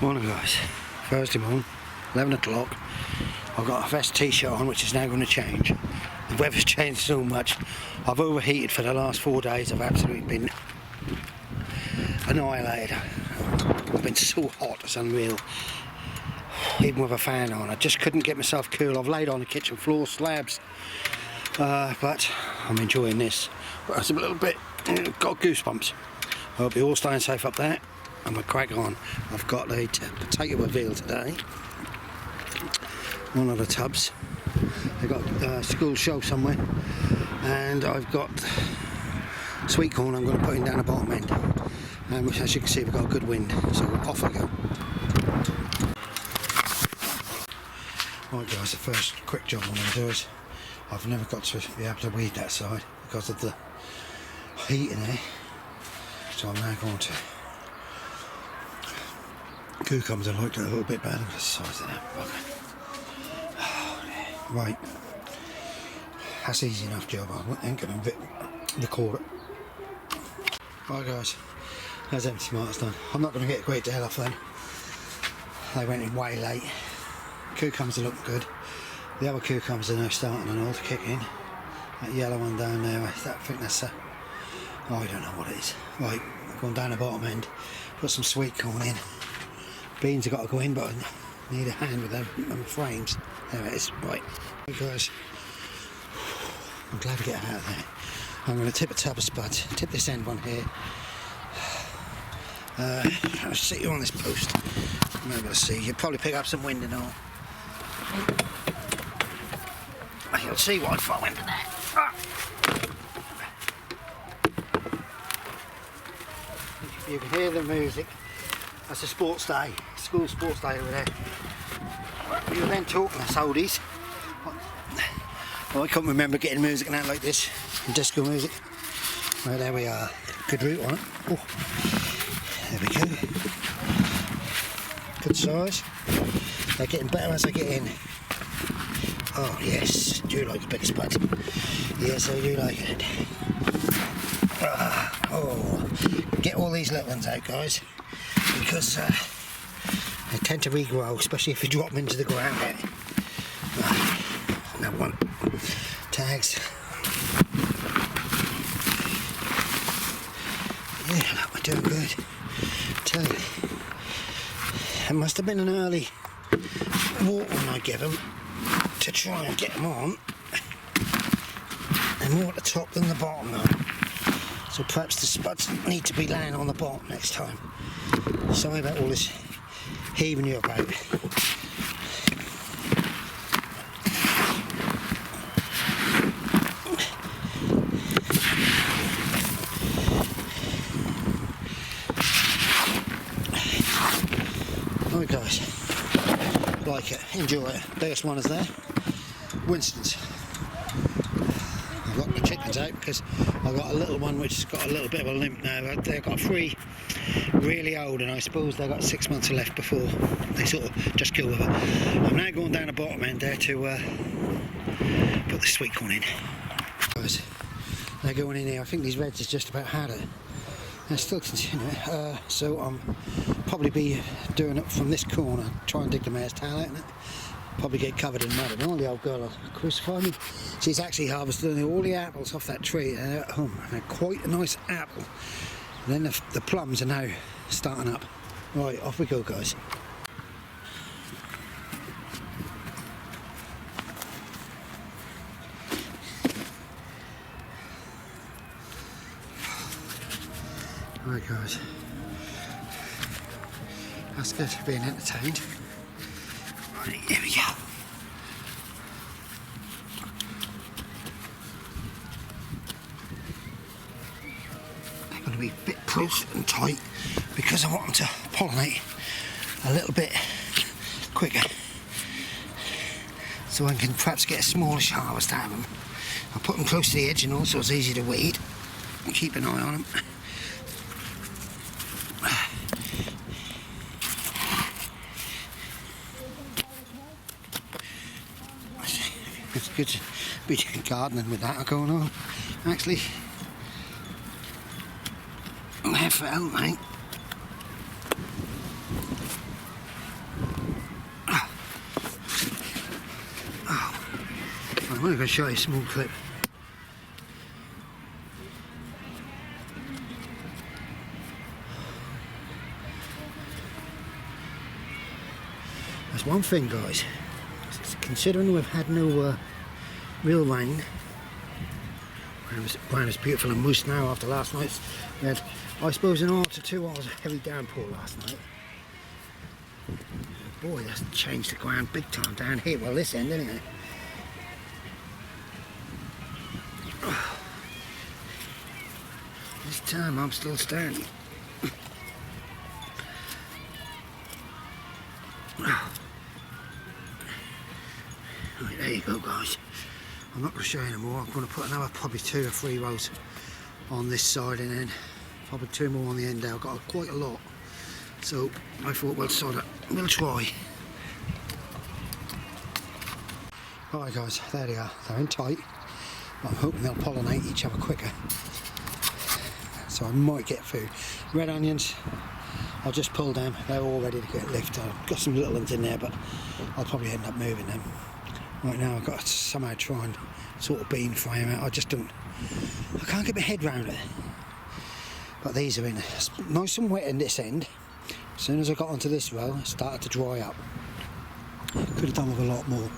Morning guys, Thursday morning, 11 o'clock. I've got a vest t-shirt on which is now going to change. The weather's changed so much. I've overheated for the last 4 days. I've absolutely been annihilated. I've been so hot, it's unreal. Even with a fan on, I just couldn't get myself cool. I've laid on the kitchen floor slabs, but I'm enjoying this. But I'm a little bit, got goosebumps. I hope you're all staying safe up there. I'm going to crack on. I've got a potato reveal today. One of the tubs. They've got a school show somewhere. And I've got sweet corn I'm going to put in down the bottom end. And as you can see, we've got a good wind. So off I go. Right guys, the first quick job I'm going to do is, I've never got to be able to weed that side because of the heat in there. So I'm now going to cucumbers. I liked it a little bit better because the size of that. Okay. Right, that's easy enough job. I ain't going to record it. Right guys, that's empty smart's done. I'm not going to get a great deal off them. They went in way late. Cucumbers are looking good. The other cucumbers are now starting and all to kick in. That yellow one down there, I think that's a, oh, I don't know what it is. Right, going down the bottom end, put some sweet corn in. Beans have got to go in, but I need a hand with them frames. There it is. Right, hey guys, I'm glad to get out of there. I'm going to tip a tub of spuds, tip this end one here. I'll sit you on this post. I'm able to see. You'll probably pick up some wind and all. You'll see what I throw into there. Ah. You can hear the music. That's a sports day, school sports day over there. You were then talking to oldies. Well, I can't remember getting music and that like this, disco music. Well, there we are. Good route on it. Oh, there we go. Good size. They're getting better as I get in. Oh yes, do you like a big spud? Yes, I do like it. Oh, get all these little ones out, guys, because they tend to regrow, especially if you drop them into the ground. Another one. Tags. Yeah, that we're doing good. Tell you, it must have been an early watering I give them to try and get them on. They're more at the top than the bottom though. So perhaps the spuds need to be laying on the bottom next time. Sorry about all this heaving you about. Right guys, like it, enjoy it. Biggest one is there. Winston's. I've got the chickens out because I've got a little one which has got a little bit of a limp now. They've got 3 really old, and I suppose they've got 6 months left before they sort of just kill with it. I'm now going down the bottom end there to put the sweet corn in. Guys, they're going in here. I think these reds has just about had it. They're still continuing. So I'm probably be doing it from this corner, try and dig the mare's tail out in it. Probably get covered in mud, and all the old girl will crucify me. She's actually harvested all the apples off that tree at home. They're quite a nice apple. And then the plums are now starting up. Right, off we go guys. Right guys, that's good for being entertained. Right, here we go. They're going to be a bit close and tight because I want them to pollinate a little bit quicker, so I can perhaps get a smallish harvest out of them. I'll put them close to the edge and also it's easy to weed and keep an eye on them. It's good to be gardening with that going on. Actually, I'm half out, mate. I'm only going to show you a small clip. That's one thing, guys. Considering we've had no real rain, rain was beautiful and moist now after last night's. We had, I suppose, an hour to 2 hours of heavy downpour last night. Boy, that's changed the ground big time down here. Well, this end, isn't it? This time I'm still standing. Right, there you go, guys. I'm not going to show you anymore. I'm going to put another probably 2 or 3 rows on this side, and then probably 2 more on the end there. I've got quite a lot, so I thought we'll try. Alright guys, there they are. They're in tight. I'm hoping they'll pollinate each other quicker, so I might get through. Red onions, I'll just pull them. They're all ready to get lifted. I've got some little ones in there, but I'll probably end up moving them. Right now I've got to somehow try and sort of bean frame it. I can't get my head round it. But these are in nice and wet in this end. As soon as I got onto this row, it started to dry up. Could have done with a lot more.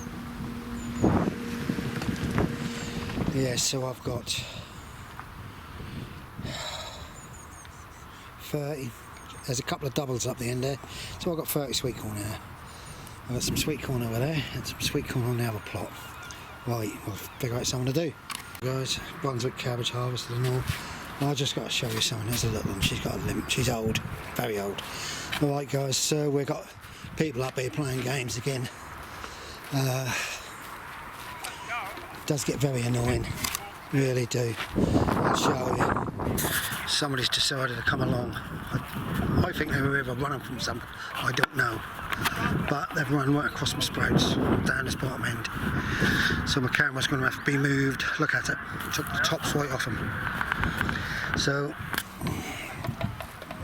Yeah, so I've got 30. There's a couple of doubles up the end there, so I've got 30 sweet corn there. I've got some sweet corn over there and some sweet corn on the other plot. Right, we'll figure out something to do. Guys, Brunswick cabbage harvested and all. I just got to show you something. There's a little one. She's got a limp. She's old, very old. Alright guys, so we've got people up here playing games again. Does get very annoying, really do. I'll show you. Somebody's decided to come along. I think they were either running from something, I don't know. But they've run right across my sprouts, down this bottom end. So my camera's going to have to be moved. Look at it, took the tops right off them. So,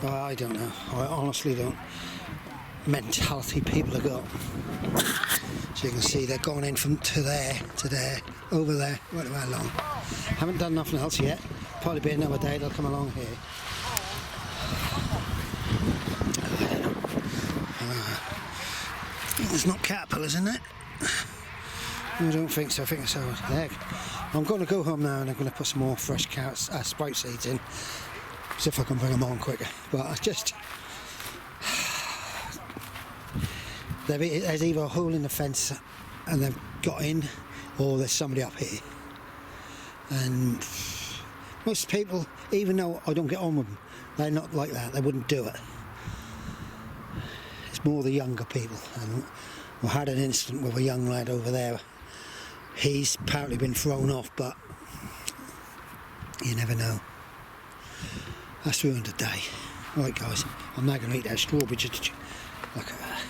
I don't know, I honestly don't. Mentality people have got. So you can see they're going in from to there, over there, right about along. Haven't done nothing else yet. Probably be another day they'll come along here. There's not caterpillars in it. I don't think so. I think it's over there. I'm going to go home now and I'm going to put some more fresh carrots, sprout seeds in. See if I can bring them on quicker. But I just... There's either a hole in the fence and they've got in, or there's somebody up here. And most people, even though I don't get on with them, they're not like that. They wouldn't do it. It's more the younger people. And we had an incident with a young lad over there. He's apparently been thrown off, but you never know. That's ruined the day. Right guys, I'm now going to eat that strawberry. Look at that.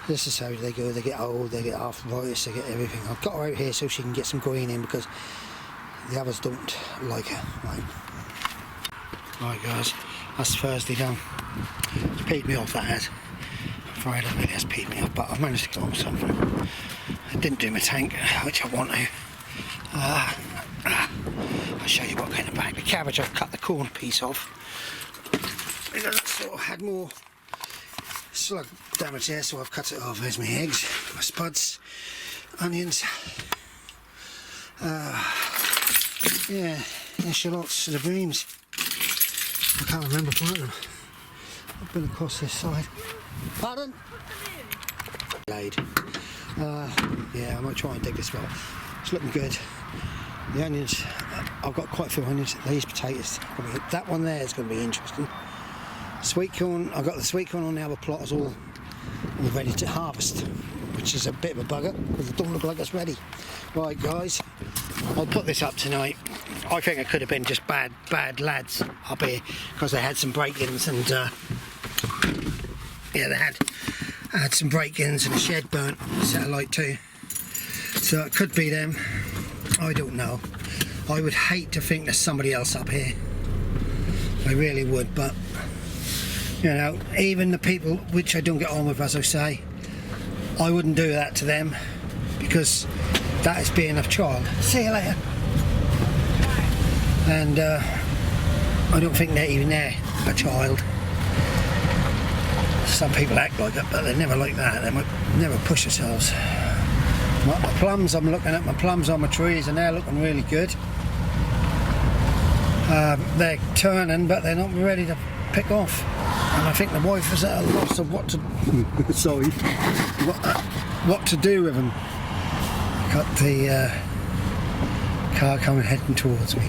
This is how they go. They get old, they get arthritis, they get everything. I've got her out here so she can get some green in because the others don't like her. Right guys, that's Thursday done. It's peed me off, that has. Friday really has peed me off, but I've managed to get on something. I didn't do my tank, which I want to. I'll show you what came in the back. The cabbage, I've cut the corn piece off. Because I sort of had more slug damage there, so I've cut it off. There's my eggs, my spuds, onions. Yeah, shallots, the breams. I can't remember planting them. I've been across this side. Pardon? Laid. Yeah, I might try and dig this well. It's looking good. The onions, I've got quite a few onions. These potatoes, that one there is going to be interesting. Sweet corn, I've got the sweet corn on the other plot is all ready to harvest, which is a bit of a bugger because it don't look like it's ready. Right guys, I'll put this up tonight. I think it could have been just bad lads up here because they had some break-ins and yeah, they had some break-ins and a shed burnt, satellite too. So it could be them. I don't know. I would hate to think there's somebody else up here. I really would, but you know, even the people which I don't get on with, as I say, I wouldn't do that to them because that is being a child. See you later. And I don't think they're even there, a child. Some people act like it, but they're never like that. They might never push themselves. My plums, I'm looking at my plums on my trees and they're looking really good. They're turning, but they're not ready to pick off. And I think the wife is at a loss of what to sorry, what to do with them. Got the car coming heading towards me.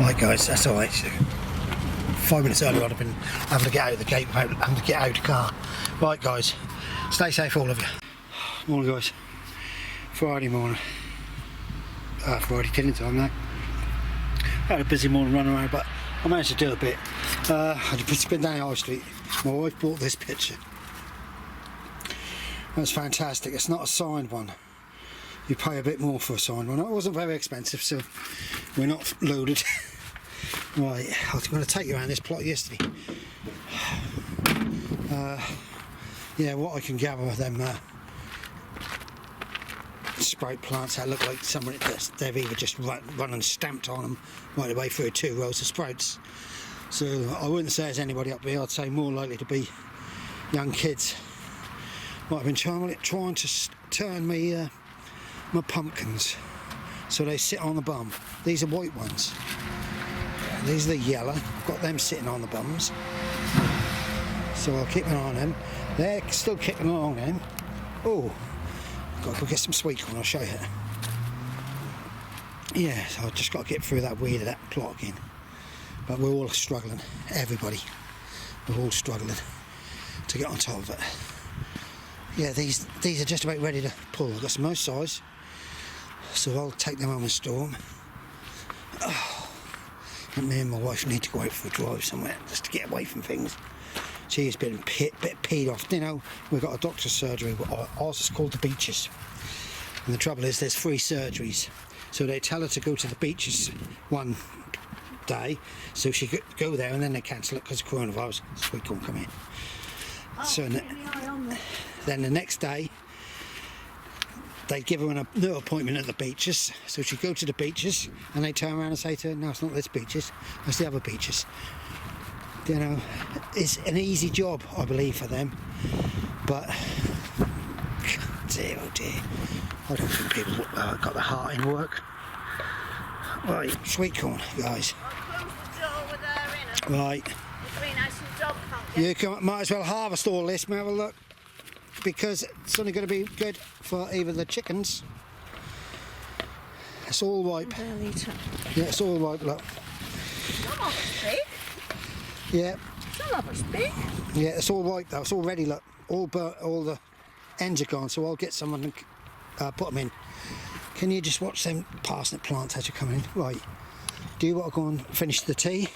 Right guys, that's alright. 5 minutes earlier I'd have been having to get out of the gate without having to get out of the car. Right guys, stay safe all of you. Morning guys. Friday morning. Friday dinner time now. Had a busy morning running around, but I managed to do a bit. I just been down High Street. My wife bought this picture. That's fantastic. It's not a signed one. You pay a bit more for a signed one. It wasn't very expensive, so we're not loaded. Right, I was going to take you around this plot yesterday. Yeah, what I can gather of them sprout plants that look like someone they've either just run and stamped on them right the way through 2 rows of sprouts. So I wouldn't say there's anybody up here. I'd say more likely to be young kids. Well, I've been trying to turn me my pumpkins so they sit on the bum. These are white ones. These are the yellow. I've got them sitting on the bums. So I'll keep an eye on them. They're still kicking along then. Oh, got to go get some sweet corn, I'll show you. Yeah, so I've just got to get through that weed of that plot again. But we're all struggling, everybody. We're all struggling to get on top of it. Yeah, these are just about ready to pull. I've got some nice size, so I'll take them home and store them. Oh, and me and my wife need to go out for a drive somewhere just to get away from things. She's been a bit peed off. You know, we've got a doctor's surgery. Ours is called the Beaches. And the trouble is there's 3 surgeries. So they tell her to go to the Beaches one day, so she could go there, and then they cancel it because of coronavirus, so we can't come in. So then the next day, they give her a new appointment at the Beaches, so she'd go to the Beaches, and they turn around and say to her, no, it's not this Beaches, it's the other Beaches. You know, it's an easy job, I believe, for them, but dear, oh dear, I don't think people got the heart in work. Right, sweet corn, guys. Right. You might as well harvest all this, have a look, because it's only going to be good for either the chickens. It's all ripe. Yeah, it's all ripe, look. Some of it's big. Yeah. Some of it's big. Yeah, it's all ripe though. It's all ready, look. All burnt, all the ends are gone, so I'll get someone to put them in. Can you just watch them parsnip plants as you're coming in? Right. Do you want to go and finish the tea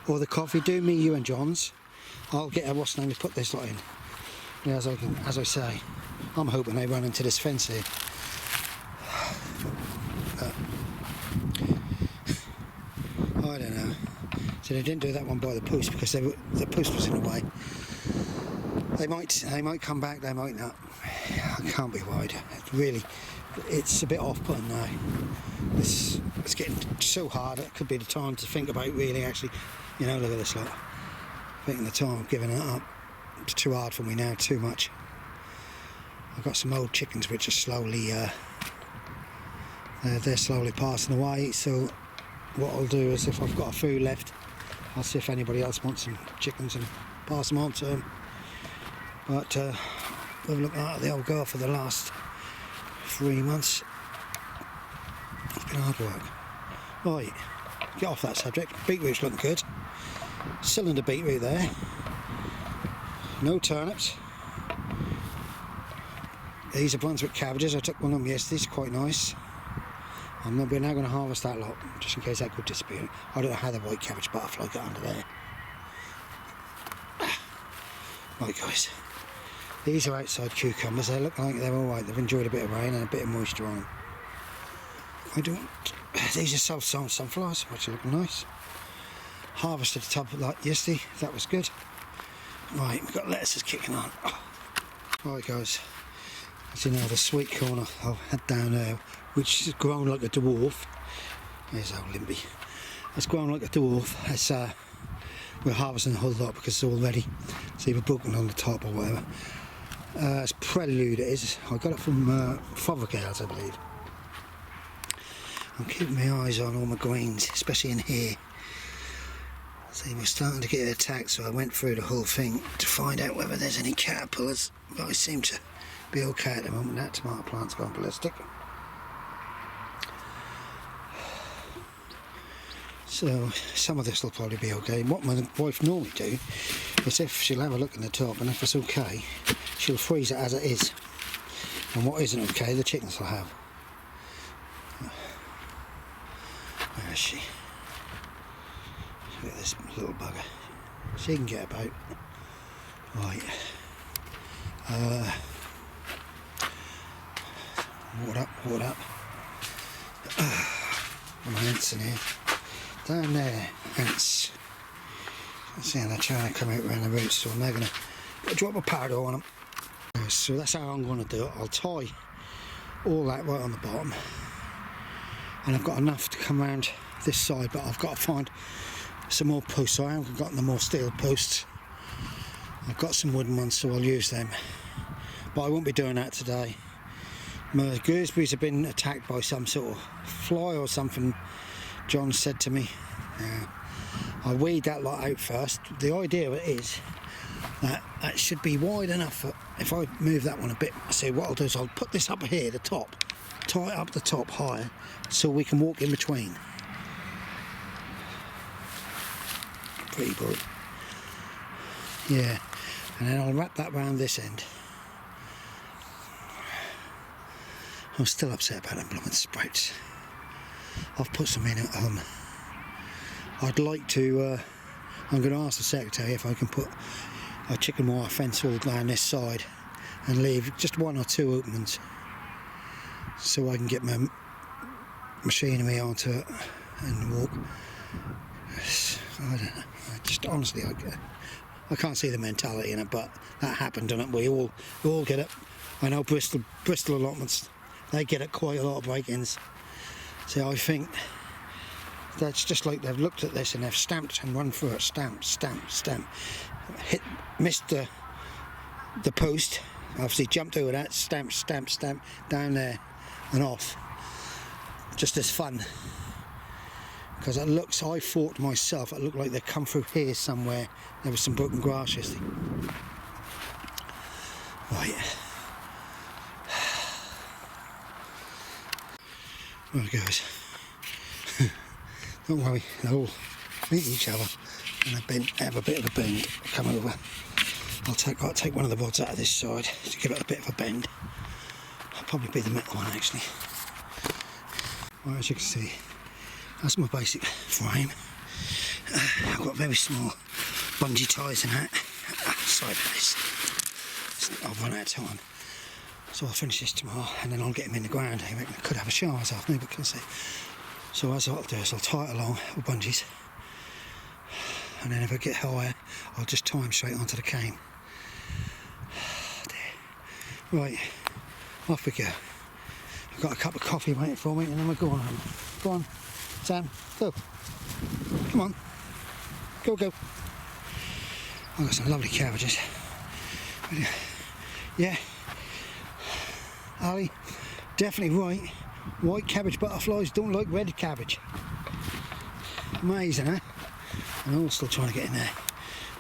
or the coffee? Do me, you and John's. I'll get a what's name to put this lot in. Yeah, as I say, I'm hoping they run into this fence here. I don't know. So they didn't do that one by the post because the post was in the way. They might come back. They might not. I can't be worried. It's a bit off-putting now. It's getting so hard. It could be the time to think about really actually. You know, look at this lot. Thinking the time of giving it up. It's too hard for me now. Too much. I've got some old chickens which are slowly. They're slowly passing away. So what I'll do is, if I've got a few left, I'll see if anybody else wants some chickens and pass them on to them. But we've looked at the old girl for the last 3 months. It's been hard work. Right, get off that subject. Beetroot's looking good. Cylinder beetroot there. No turnips. These are Brunswick cabbages. I took one of them yesterday. It's quite nice. We're now going to harvest that lot, just in case that could disappear. I don't know how the white cabbage butterfly got under there. Right guys, these are outside cucumbers. They look like they're alright. They've enjoyed a bit of rain and a bit of moisture on them. These are self-sown sunflowers, which are looking nice. harvested the top like yesterday, that was good. Right, we've got lettuces kicking on. Right guys, as you know, the sweet corn I've had down there, which has grown like a dwarf. There's old Limpy. It's grown like a dwarf. It's, we're harvesting the whole lot because it's all ready. It's either broken on the top or whatever. It's Prelude it is. I got it from Fothergales, I believe. I'm keeping my eyes on all my greens, especially in here. See, we're starting to get attacked, so I went through the whole thing to find out whether there's any caterpillars, but I seem to be okay at the moment. That tomato plant's gone ballistic. So some of this will probably be okay. What my wife normally do is, if she'll have a look in the top, and if it's okay, she'll freeze it as it is. And what isn't okay, the chickens will have. Where is she? Look at this little bugger. She can get about. Right. What up, what up? My ants in here. Down there, ants. See how they're trying to come out around the roots, so I'm now going to drop a powder on them. So that's how I'm going to do it. I'll tie all that right on the bottom. And I've got enough to come around this side, but I've got to find some more posts. So I haven't got no more steel posts. I've got some wooden ones, so I'll use them. But I won't be doing that today. My gooseberries have been attacked by some sort of fly or something, John said to me. I'll weed that lot out first. The idea of it is that it should be wide enough for, if I move that one a bit, see what I'll do is I'll put this up here, the top, tie it up the top higher, so we can walk in between. Pretty good. Yeah, and then I'll wrap that round this end. I'm still upset about them blooming sprouts. I've put some in at home. I'd like to, I'm going to ask the secretary if I can put a chicken wire fence all down this side and leave just one or two openings so I can get my machinery onto it and walk. I don't know, I just honestly, I can't see the mentality in it, but that happened, doesn't it? We all get it. I know Bristol allotments, they get it quite a lot of break-ins. So I think that's just like they've looked at this and they've stamped and run through it, stamp, stamp, stamp. Missed the post, obviously jumped over that, stamp, stamp, stamp, down there and off. Just as fun. Because it looks, I thought to myself, it looked like they come through here somewhere. There was some broken grass yesterday. Right. Right guys, don't worry, they'll all meet each other and have a bit of a bend. Come over. I'll take one of the rods out of this side to give it a bit of a bend. I'll probably be the middle one actually. Well, as you can see, that's my basic frame. I've got very small bungee ties in that. Side of this. I've run out of time. So I'll finish this tomorrow and then I'll get him in the ground. I reckon I could have a shower this afternoon, but can see. So as I'll do is I'll tie it along with bungees, and then if I get higher, I'll just tie him straight onto the cane. Right, off we go. I've got a cup of coffee waiting for me, and then we'll go on. Go on, Sam, go. Come on, go, go. I've got some lovely cabbages. Yeah. Ali, definitely right. White cabbage butterflies don't like red cabbage. Amazing, eh? And I'm still trying to get in there.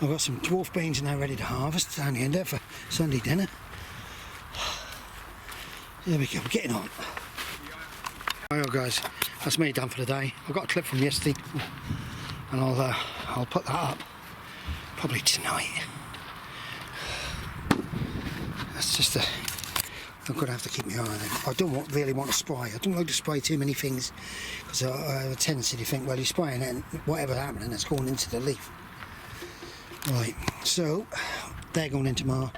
I've got some dwarf beans now ready to harvest down the end there for Sunday dinner. There we go, we're getting on. Alright guys, that's me done for the day. I've got a clip from yesterday and I'll put that up probably tonight. That's just I'm going to have to keep my eye on them. I don't really want to spray. I don't like to spray too many things because I have a tendency to think, well, you're spraying it and whatever's happening, it's going into the leaf. Right, so they're going in tomorrow.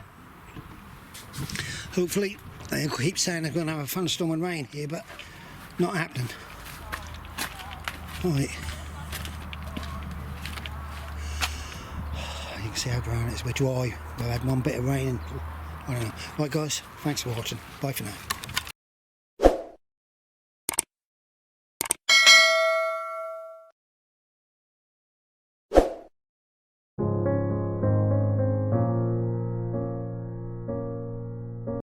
Hopefully, they keep saying they're going to have a thunderstorm and rain here, but not happening. Right. can see how brown it is. We're dry. We've had one bit of rain and I don't know. Right guys, thanks for watching. Bye for now.